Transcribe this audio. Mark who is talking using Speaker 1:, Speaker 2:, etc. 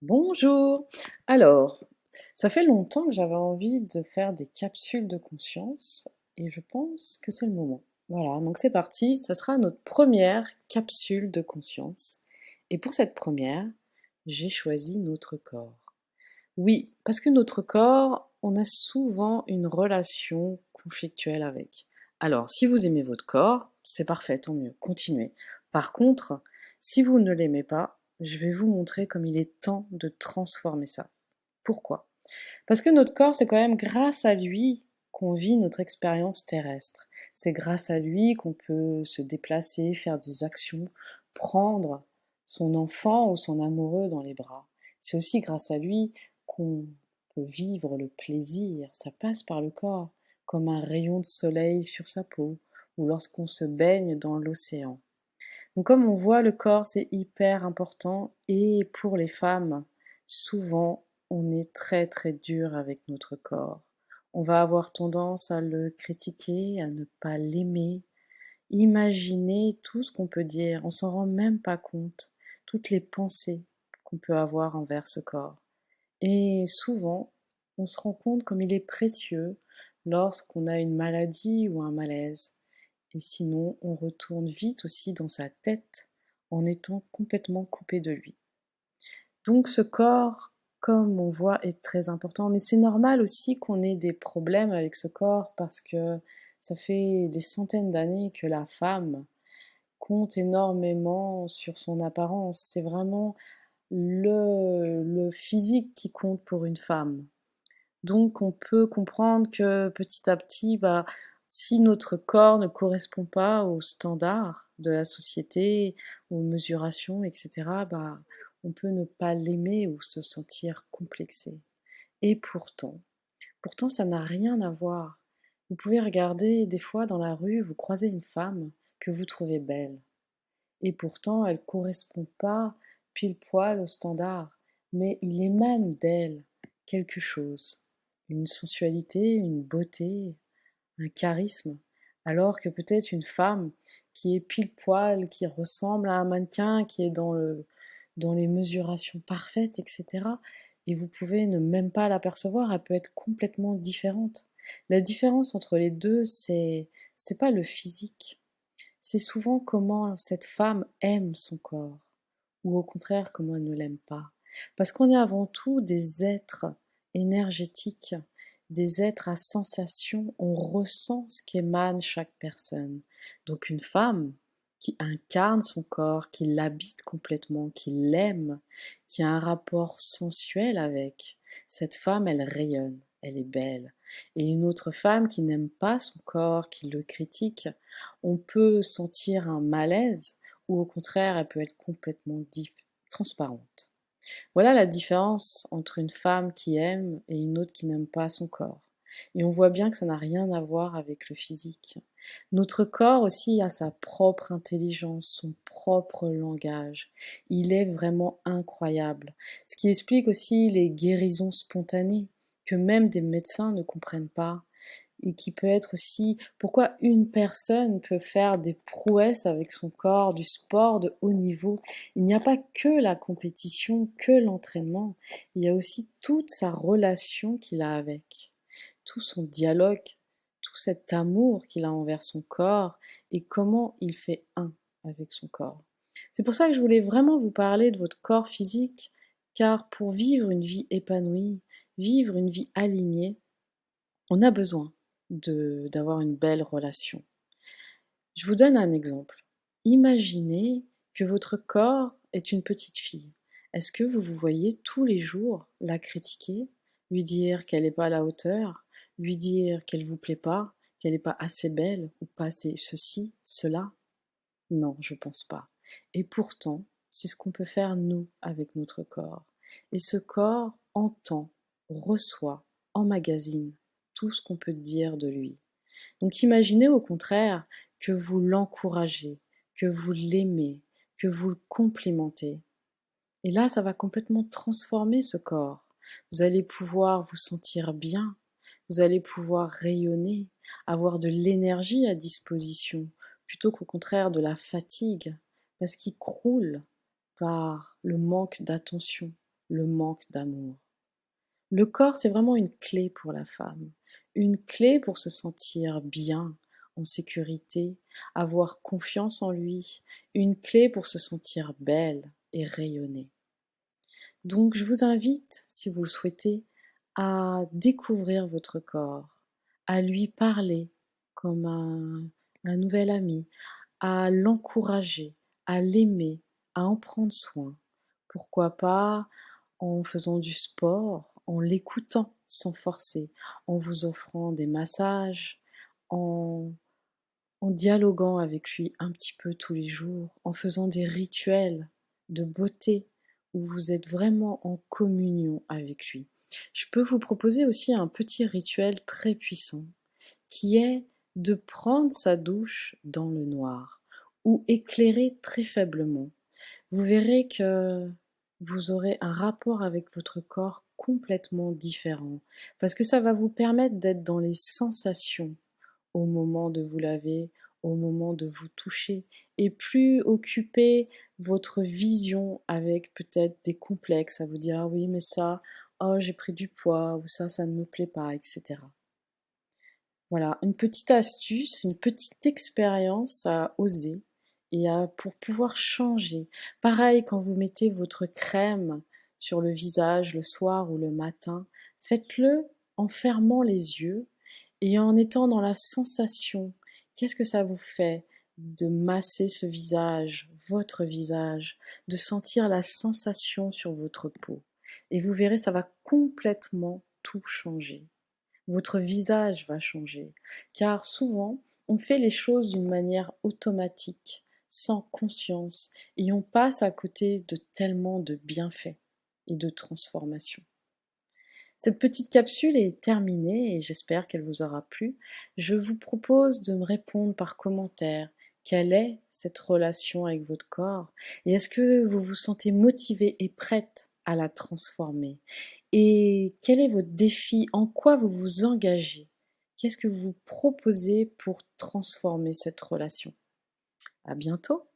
Speaker 1: Bonjour! Alors, ça fait longtemps que j'avais envie de faire des capsules de conscience et je pense que c'est le moment. Voilà, donc c'est parti, ça sera notre première capsule de conscience. Et pour cette première, j'ai choisi notre corps. Oui, parce que notre corps, on a souvent une relation conflictuelle avec. Alors, si vous aimez votre corps, c'est parfait, tant mieux, continuez. Par contre, si vous ne l'aimez pas, je vais vous montrer comme il est temps de transformer ça. Pourquoi? Parce que notre corps, c'est quand même grâce à lui qu'on vit notre expérience terrestre. C'est grâce à lui qu'on peut se déplacer, faire des actions, prendre son enfant ou son amoureux dans les bras. C'est aussi grâce à lui qu'on peut vivre le plaisir. Ça passe par le corps, comme un rayon de soleil sur sa peau ou lorsqu'on se baigne dans l'océan. Donc comme on voit, le corps, c'est hyper important et pour les femmes, souvent, on est très très dur avec notre corps. On va avoir tendance à le critiquer, à ne pas l'aimer, imaginer tout ce qu'on peut dire, on s'en rend même pas compte, toutes les pensées qu'on peut avoir envers ce corps. Et souvent, on se rend compte comme il est précieux lorsqu'on a une maladie ou un malaise. Et sinon, on retourne vite aussi dans sa tête en étant complètement coupé de lui. Donc ce corps, comme on voit, est très important. Mais c'est normal aussi qu'on ait des problèmes avec ce corps parce que ça fait des centaines d'années que la femme compte énormément sur son apparence. C'est vraiment le physique qui compte pour une femme. Donc on peut comprendre que petit à petit, si notre corps ne correspond pas aux standards de la société, aux mesurations, etc., on peut ne pas l'aimer ou se sentir complexé. Et pourtant ça n'a rien à voir. Vous pouvez regarder des fois dans la rue, vous croisez une femme que vous trouvez belle. Et pourtant elle ne correspond pas pile poil aux standards, mais il émane d'elle quelque chose, une sensualité, une beauté, un charisme, alors que peut-être une femme qui est pile poil, qui ressemble à un mannequin, qui est dans les mesurations parfaites, etc. Et vous pouvez ne même pas l'apercevoir, elle peut être complètement différente. La différence entre les deux, c'est pas le physique, c'est souvent comment cette femme aime son corps, ou au contraire comment elle ne l'aime pas. Parce qu'on est avant tout des êtres énergétiques, des êtres à sensation, on ressent ce qu'émane chaque personne. Donc une femme qui incarne son corps, qui l'habite complètement, qui l'aime, qui a un rapport sensuel avec, cette femme, elle rayonne, elle est belle. Et une autre femme qui n'aime pas son corps, qui le critique, on peut sentir un malaise ou au contraire, elle peut être complètement transparente. Voilà la différence entre une femme qui aime et une autre qui n'aime pas son corps. Et on voit bien que ça n'a rien à voir avec le physique. Notre corps aussi a sa propre intelligence, son propre langage. Il est vraiment incroyable. Ce qui explique aussi les guérisons spontanées que même des médecins ne comprennent pas et qui peut être aussi pourquoi une personne peut faire des prouesses avec son corps, du sport de haut niveau. Il n'y a pas que la compétition, que l'entraînement, il y a aussi toute sa relation qu'il a avec, tout son dialogue, tout cet amour qu'il a envers son corps et comment il fait un avec son corps. C'est pour ça que je voulais vraiment vous parler de votre corps physique, car pour vivre une vie épanouie, vivre une vie alignée, on a besoin d'avoir une belle relation. Je vous donne un exemple. Imaginez que votre corps est une petite fille. Est-ce que vous vous voyez tous les jours la critiquer, lui dire qu'elle n'est pas à la hauteur, lui dire qu'elle ne vous plaît pas, qu'elle n'est pas assez belle ou pas assez ceci, cela? Non, je pense pas. Et pourtant, c'est ce qu'on peut faire nous avec notre corps. Et ce corps entend, reçoit, emmagasine tout ce qu'on peut dire de lui. Donc imaginez au contraire que vous l'encouragez, que vous l'aimez, que vous le complimentez. Et là, ça va complètement transformer ce corps. Vous allez pouvoir vous sentir bien, vous allez pouvoir rayonner, avoir de l'énergie à disposition, plutôt qu'au contraire de la fatigue, parce qu'il croule par le manque d'attention. le manque d'amour. Le corps, c'est vraiment une clé pour la femme, une clé pour se sentir bien, en sécurité, avoir confiance en lui, une clé pour se sentir belle et rayonner. Donc je vous invite, si vous le souhaitez, à découvrir votre corps, à lui parler comme un nouvel ami, à l'encourager, à l'aimer, à en prendre soin. Pourquoi pas en faisant du sport, en l'écoutant sans forcer, en vous offrant des massages, en, en dialoguant avec lui un petit peu tous les jours, en faisant des rituels de beauté où vous êtes vraiment en communion avec lui. Je peux vous proposer aussi un petit rituel très puissant qui est de prendre sa douche dans le noir ou éclairer très faiblement. Vous verrez que vous aurez un rapport avec votre corps complètement différent parce que ça va vous permettre d'être dans les sensations au moment de vous laver, au moment de vous toucher, et plus occuper votre vision avec peut-être des complexes à vous dire ah oui mais ça, oh j'ai pris du poids ou ça ne me plaît pas, etc. Voilà, une petite astuce, une petite expérience à oser et pour pouvoir changer. Pareil, quand vous mettez votre crème sur le visage le soir ou le matin, faites-le en fermant les yeux et en étant dans la sensation. Qu'est-ce que ça vous fait de masser ce visage, votre visage, de sentir la sensation sur votre peau? Et vous verrez, ça va complètement tout changer. Votre visage va changer, car souvent on fait les choses d'une manière automatique, sans conscience, et on passe à côté de tellement de bienfaits et de transformations. Cette petite capsule est terminée et j'espère qu'elle vous aura plu. Je vous propose de me répondre par commentaire. Quelle est cette relation avec votre corps? Et est-ce que vous vous sentez motivée et prête à la transformer? Et quel est votre défi? En quoi vous vous engagez? Qu'est-ce que vous proposez pour transformer cette relation? À bientôt!